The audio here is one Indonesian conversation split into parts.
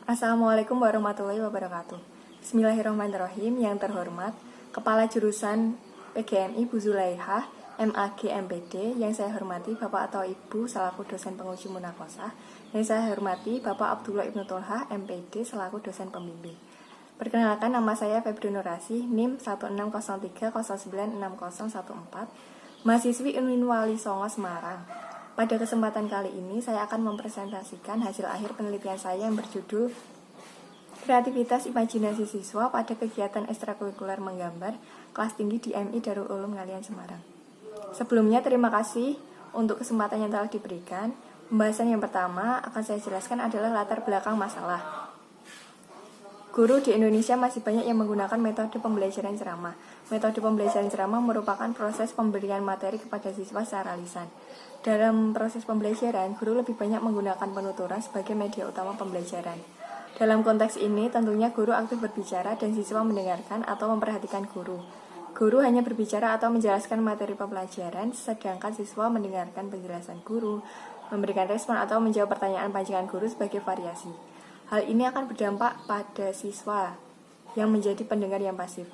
Assalamualaikum warahmatullahi wabarakatuh. Bismillahirrahmanirrahim. Yang terhormat Kepala Jurusan PGMI Bu Zulaihah, MAG MPD. Yang saya hormati Bapak atau Ibu selaku dosen penguji munakosah. Yang saya hormati Bapak Abdullah Ibnu Tolha, MPD selaku dosen pembimbing. Perkenalkan, nama saya Febri Nurasih, NIM 1603096014, mahasiswi Unwin Wali Songo Semarang. Pada kesempatan kali ini, saya akan mempresentasikan hasil akhir penelitian saya yang berjudul Kreativitas Imajinasi Siswa pada Kegiatan Ekstrakurikuler Menggambar Kelas Tinggi di MI Darul Ulum Ngalian Semarang. Sebelumnya, terima kasih untuk kesempatan yang telah diberikan. Pembahasan yang pertama akan saya jelaskan adalah latar belakang masalah. Guru di Indonesia masih banyak yang menggunakan metode pembelajaran ceramah. Metode pembelajaran ceramah merupakan proses pemberian materi kepada siswa secara lisan. Dalam proses pembelajaran, guru lebih banyak menggunakan penuturan sebagai media utama pembelajaran. Dalam konteks ini, tentunya guru aktif berbicara dan siswa mendengarkan atau memperhatikan guru. Guru hanya berbicara atau menjelaskan materi pembelajaran, sedangkan siswa mendengarkan penjelasan guru, memberikan respon atau menjawab pertanyaan panjangan guru sebagai variasi. Hal ini akan berdampak pada siswa yang menjadi pendengar yang pasif.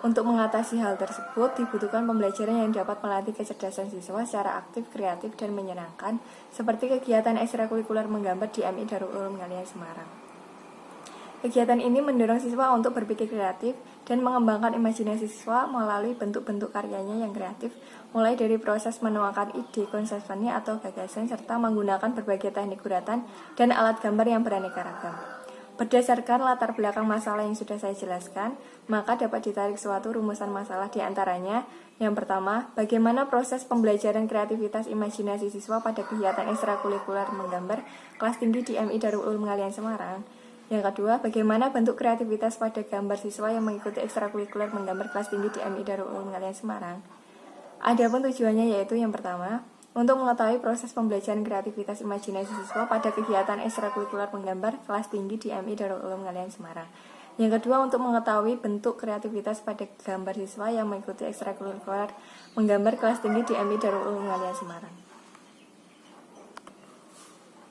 Untuk mengatasi hal tersebut, dibutuhkan pembelajaran yang dapat melatih kecerdasan siswa secara aktif, kreatif, dan menyenangkan, seperti kegiatan ekstrakurikuler menggambar di MI Darul Ulum Ngalian Semarang. Kegiatan ini mendorong siswa untuk berpikir kreatif dan mengembangkan imajinasi siswa melalui bentuk-bentuk karyanya yang kreatif, mulai dari proses menuangkan ide, konsep seni atau gagasan, serta menggunakan berbagai teknik guratan dan alat gambar yang beraneka ragam. Berdasarkan latar belakang masalah yang sudah saya jelaskan, maka dapat ditarik suatu rumusan masalah di antaranya. Yang pertama, bagaimana proses pembelajaran kreativitas imajinasi siswa pada kegiatan ekstrakurikuler menggambar kelas tinggi di MI Darul Ulum Ngalian Semarang. Yang kedua, bagaimana bentuk kreativitas pada gambar siswa yang mengikuti ekstrakurikuler menggambar kelas tinggi di MI Darul Ulum Ngalian Semarang. Adapun tujuannya yaitu yang pertama, untuk mengetahui proses pembelajaran kreativitas imajinasi siswa pada kegiatan ekstrakurikuler menggambar kelas tinggi di MI Darul Ulum Ngalian Semarang. Yang kedua, untuk mengetahui bentuk kreativitas pada gambar siswa yang mengikuti ekstrakurikuler menggambar kelas tinggi di MI Darul Ulum Ngalian Semarang.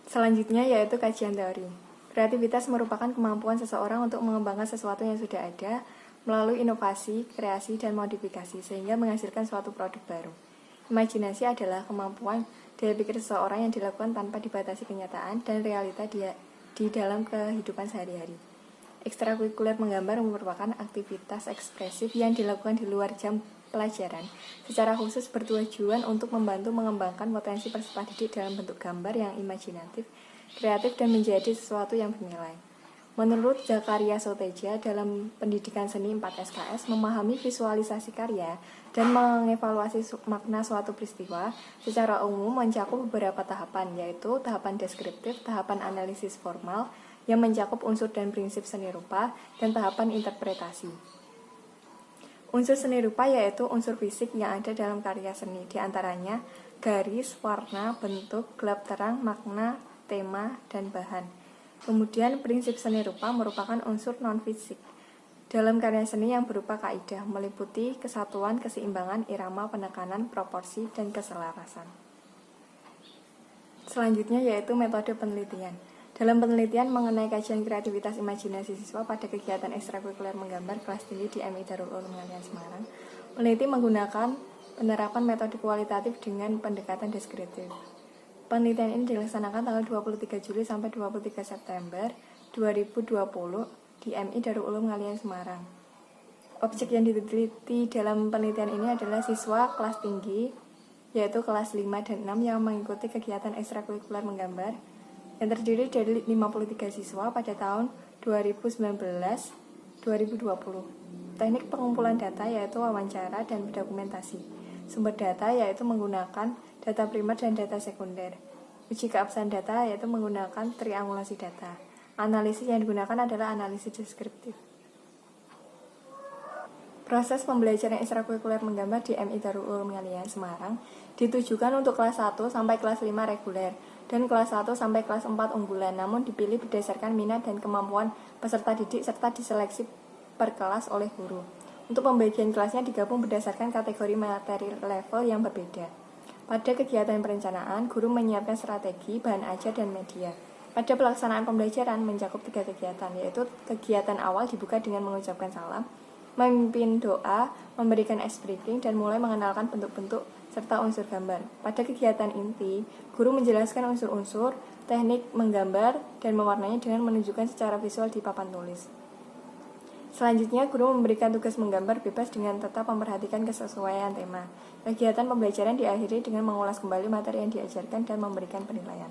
Selanjutnya yaitu kajian teori. Kreativitas merupakan kemampuan seseorang untuk mengembangkan sesuatu yang sudah ada melalui inovasi, kreasi, dan modifikasi sehingga menghasilkan suatu produk baru. Imajinasi adalah kemampuan daya pikir seseorang yang dilakukan tanpa dibatasi kenyataan dan realita di dalam kehidupan sehari-hari. Ekstrakurikuler menggambar merupakan aktivitas ekspresif yang dilakukan di luar jam pelajaran, secara khusus bertujuan untuk membantu mengembangkan potensi peserta didik dalam bentuk gambar yang imajinatif, kreatif, dan menjadi sesuatu yang bernilai. Menurut Zakaria Soteja, dalam pendidikan seni 4 SKS, memahami visualisasi karya dan mengevaluasi makna suatu peristiwa secara umum mencakup beberapa tahapan, yaitu tahapan deskriptif, tahapan analisis formal yang mencakup unsur dan prinsip seni rupa, dan tahapan interpretasi. Unsur seni rupa yaitu unsur fisik yang ada dalam karya seni, diantaranya garis, warna, bentuk, gelap terang, makna, tema, dan bahan. Kemudian prinsip seni rupa merupakan unsur non-fisik dalam karya seni yang berupa kaidah, meliputi kesatuan, keseimbangan, irama, penekanan, proporsi, dan keselarasan. Selanjutnya yaitu metode penelitian. Dalam penelitian mengenai kajian kreativitas imajinasi siswa pada kegiatan ekstrakurikuler menggambar kelas tinggi di MI Darul Ulum Ngalian Semarang, peneliti menggunakan penerapan metode kualitatif dengan pendekatan deskriptif. Penelitian ini dilaksanakan tanggal 23 Juli sampai 23 September 2020 di MI Darul Ulum Ngalian Semarang. Objek yang diteliti dalam penelitian ini adalah siswa kelas tinggi, yaitu kelas 5 dan 6 yang mengikuti kegiatan ekstrakurikuler menggambar, yang terdiri dari 53 siswa pada tahun 2019-2020. Teknik pengumpulan data yaitu wawancara dan dokumentasi. Sumber data yaitu menggunakan data primer dan data sekunder. Uji keabsahan data yaitu menggunakan triangulasi data. Analisis yang digunakan adalah analisis deskriptif. Proses pembelajaran ekstrakurikuler menggambar di MI Darul Ulum Ngalian Semarang ditujukan untuk kelas 1 sampai kelas 5 reguler dan kelas 1 sampai kelas 4 unggulan, namun dipilih berdasarkan minat dan kemampuan peserta didik serta diseleksi per kelas oleh guru. Untuk pembagian kelasnya digabung berdasarkan kategori materi level yang berbeda. Pada kegiatan perencanaan, guru menyiapkan strategi, bahan ajar, dan media. Pada pelaksanaan pembelajaran mencakup 3 kegiatan, yaitu kegiatan awal dibuka dengan mengucapkan salam, memimpin doa, memberikan ice breaking, dan mulai mengenalkan bentuk-bentuk serta unsur gambar. Pada kegiatan inti, guru menjelaskan unsur-unsur, teknik menggambar, dan mewarnainya dengan menunjukkan secara visual di papan tulis. Selanjutnya, guru memberikan tugas menggambar bebas dengan tetap memperhatikan kesesuaian tema. Kegiatan pembelajaran diakhiri dengan mengulas kembali materi yang diajarkan dan memberikan penilaian.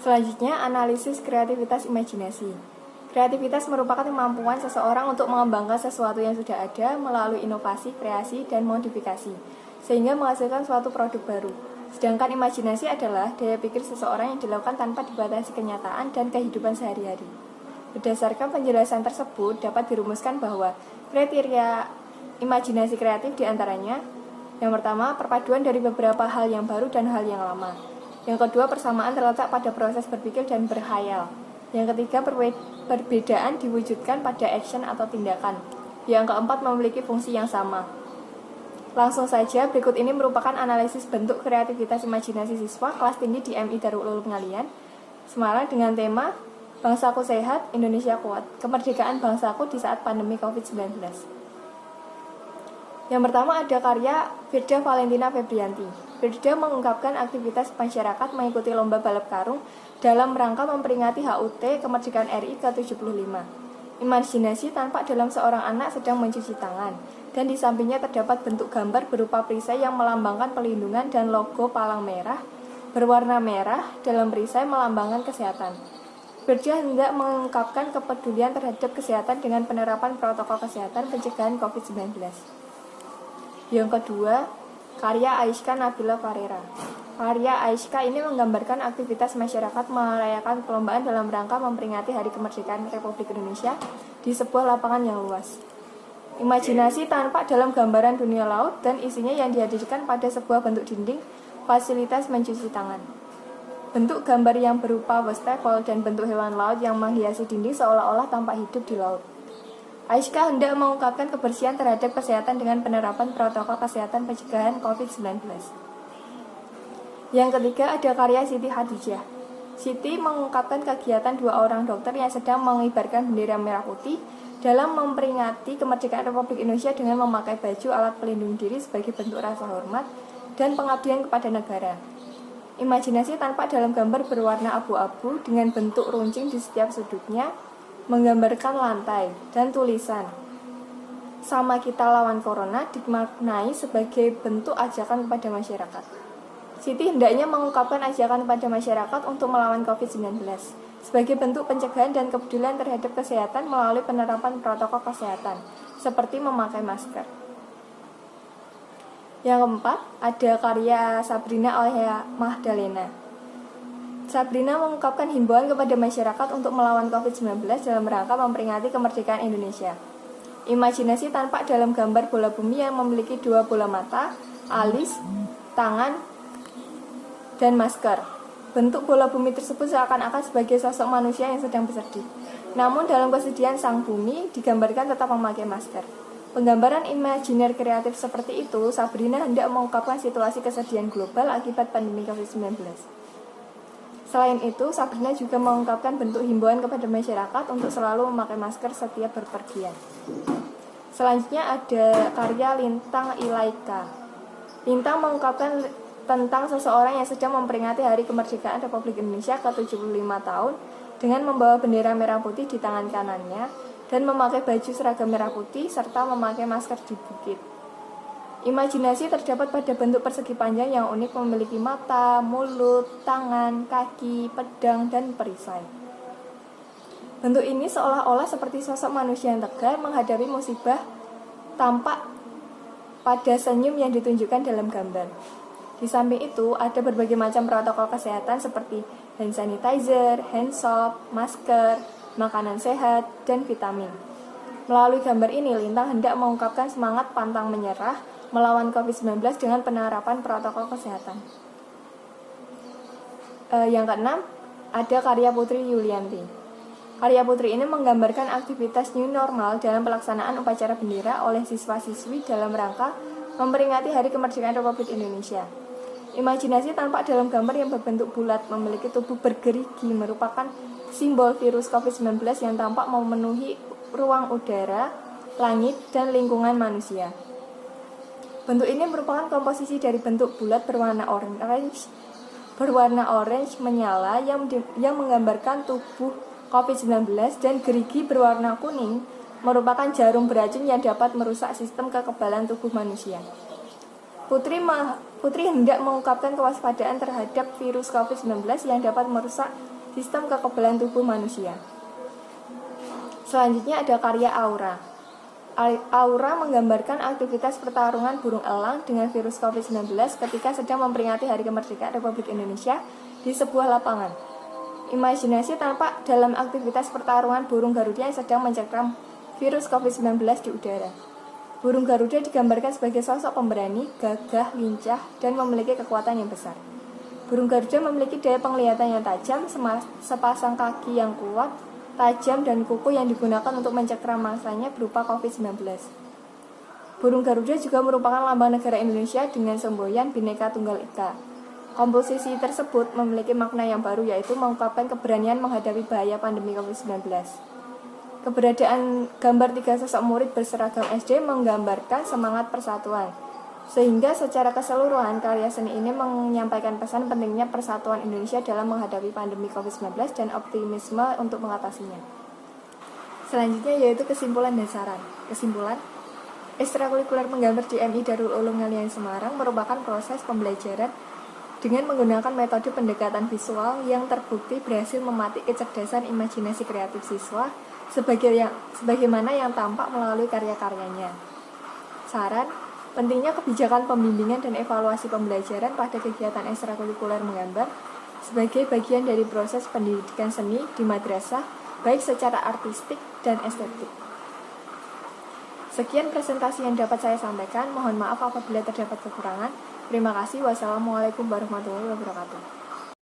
Selanjutnya, analisis kreativitas imajinasi. Kreativitas merupakan kemampuan seseorang untuk mengembangkan sesuatu yang sudah ada melalui inovasi, kreasi, dan modifikasi, sehingga menghasilkan suatu produk baru. Sedangkan imajinasi adalah daya pikir seseorang yang dilakukan tanpa dibatasi kenyataan dan kehidupan sehari-hari. Berdasarkan penjelasan tersebut, dapat dirumuskan bahwa kriteria imajinasi kreatif diantaranya: yang pertama, perpaduan dari beberapa hal yang baru dan hal yang lama. Yang kedua, persamaan terletak pada proses berpikir dan berkhayal. Yang ketiga, perbedaan diwujudkan pada action atau tindakan. Yang keempat, memiliki fungsi yang sama. Langsung saja, berikut ini merupakan analisis bentuk kreativitas imajinasi siswa kelas tinggi di MI Darul Ulum Ngalian, Semarang dengan tema Bangsaku Sehat, Indonesia Kuat, kemerdekaan bangsaku di saat pandemi COVID-19. Yang pertama ada karya Firda Valentina Febrianti. Firda mengungkapkan aktivitas masyarakat mengikuti lomba balap karung dalam rangka memperingati HUT kemerdekaan RI ke-75. Imajinasi tampak dalam seorang anak sedang mencuci tangan, dan di sampingnya terdapat bentuk gambar berupa perisai yang melambangkan pelindungan dan logo palang merah berwarna merah dalam perisai melambangkan kesehatan. Firda hendak mengungkapkan kepedulian terhadap kesehatan dengan penerapan protokol kesehatan pencegahan COVID-19. Yang kedua, karya Aisyka Nabila Farera. Karya Aisyka ini menggambarkan aktivitas masyarakat merayakan perlombaan dalam rangka memperingati Hari Kemerdekaan Republik Indonesia di sebuah lapangan yang luas. Imajinasi tampak dalam gambaran dunia laut dan isinya yang dihadirkan pada sebuah bentuk dinding fasilitas mencuci tangan. Bentuk gambar yang berupa wastafel dan bentuk hewan laut yang menghiasi dinding seolah-olah tampak hidup di laut. Aisyka hendak mengungkapkan kebersihan terhadap kesehatan dengan penerapan protokol kesehatan pencegahan COVID-19. Yang ketiga ada karya Siti Khadijah. Siti mengungkapkan kegiatan 2 orang dokter yang sedang mengibarkan bendera merah putih dalam memperingati kemerdekaan Republik Indonesia dengan memakai baju alat pelindung diri sebagai bentuk rasa hormat dan pengabdian kepada negara. Imajinasi tampak dalam gambar berwarna abu-abu dengan bentuk runcing di setiap sudutnya, menggambarkan lantai dan tulisan "Sama kita lawan corona" dimaknai sebagai bentuk ajakan kepada masyarakat. Siti hendaknya mengungkapkan ajakan kepada masyarakat untuk melawan COVID-19 sebagai bentuk pencegahan dan kepedulian terhadap kesehatan melalui penerapan protokol kesehatan, seperti memakai masker. Yang keempat, ada karya Sabrina oleh Magdalena. Sabrina mengungkapkan himbauan kepada masyarakat untuk melawan COVID-19 dalam rangka memperingati kemerdekaan Indonesia. Imajinasi tampak dalam gambar bola bumi yang memiliki 2 bola mata, alis, tangan, dan masker. Bentuk bola bumi tersebut seakan-akan sebagai sosok manusia yang sedang bersedih. Namun dalam kesedihan sang bumi digambarkan tetap memakai masker. Penggambaran imajiner kreatif seperti itu, Sabrina hendak mengungkapkan situasi kesedihan global akibat pandemi COVID-19. Selain itu, Sabrina juga mengungkapkan bentuk himbauan kepada masyarakat untuk selalu memakai masker setiap berpergian. Selanjutnya ada karya Lintang Ilaika. Lintang mengungkapkan tentang seseorang yang sedang memperingati Hari Kemerdekaan Republik Indonesia ke-75 tahun dengan membawa bendera merah putih di tangan kanannya dan memakai baju seragam merah putih serta memakai masker di bukit. Imajinasi terdapat pada bentuk persegi panjang yang unik memiliki mata, mulut, tangan, kaki, pedang, dan perisai. Bentuk ini seolah-olah seperti sosok manusia yang tegar menghadapi musibah, tampak pada senyum yang ditunjukkan dalam gambar. Di samping itu, ada berbagai macam protokol kesehatan seperti hand sanitizer, hand soap, masker, makanan sehat, dan vitamin. Melalui gambar ini, Lintang hendak mengungkapkan semangat pantang menyerah melawan COVID-19 dengan penerapan protokol kesehatan. Yang keenam, ada karya Putri Yulianti. Karya Putri ini menggambarkan aktivitas new normal dalam pelaksanaan upacara bendera oleh siswa-siswi dalam rangka memperingati Hari Kemerdekaan Republik Indonesia. Imajinasi tampak dalam gambar yang berbentuk bulat, memiliki tubuh bergerigi, merupakan simbol virus COVID-19 yang tampak memenuhi ruang udara, langit, dan lingkungan manusia. Bentuk ini merupakan komposisi dari bentuk bulat berwarna orange menyala yang menggambarkan tubuh COVID-19, dan gerigi berwarna kuning merupakan jarum beracun yang dapat merusak sistem kekebalan tubuh manusia. Putri hendak mengungkapkan kewaspadaan terhadap virus COVID-19 yang dapat merusak sistem kekebalan tubuh manusia. Selanjutnya ada karya Aura. Aura menggambarkan aktivitas pertarungan burung elang dengan virus COVID-19 ketika sedang memperingati Hari Kemerdekaan Republik Indonesia di sebuah lapangan. Imajinasi tampak dalam aktivitas pertarungan burung Garuda yang sedang mencengkram virus COVID-19 di udara. Burung Garuda digambarkan sebagai sosok pemberani, gagah, lincah, dan memiliki kekuatan yang besar. Burung Garuda memiliki daya penglihatan yang tajam, sepasang kaki yang kuat, tajam, dan kuku yang digunakan untuk mencengkram mangsanya berupa COVID-19. Burung Garuda juga merupakan lambang negara Indonesia dengan semboyan Bhinneka Tunggal Ika. Komposisi tersebut memiliki makna yang baru, yaitu mengungkapkan keberanian menghadapi bahaya pandemi COVID-19. Keberadaan gambar 3 sosok murid berseragam SD menggambarkan semangat persatuan, sehingga secara keseluruhan karya seni ini menyampaikan pesan pentingnya persatuan Indonesia dalam menghadapi pandemi COVID-19 dan optimisme untuk mengatasinya. Selanjutnya yaitu kesimpulan dan saran. Kesimpulan, ekstrakurikuler menggambar di MI Darul Ulum Ngalian Semarang merupakan proses pembelajaran dengan menggunakan metode pendekatan visual yang terbukti berhasil mematik kecerdasan imajinasi kreatif siswa sebagaimana yang tampak melalui karya-karyanya. Saran, pentingnya kebijakan pembimbingan dan evaluasi pembelajaran pada kegiatan ekstrakurikuler menggambar sebagai bagian dari proses pendidikan seni di madrasah, baik secara artistik dan estetik. Sekian presentasi yang dapat saya sampaikan. Mohon maaf apabila terdapat kekurangan. Terima kasih. Wassalamualaikum warahmatullahi wabarakatuh.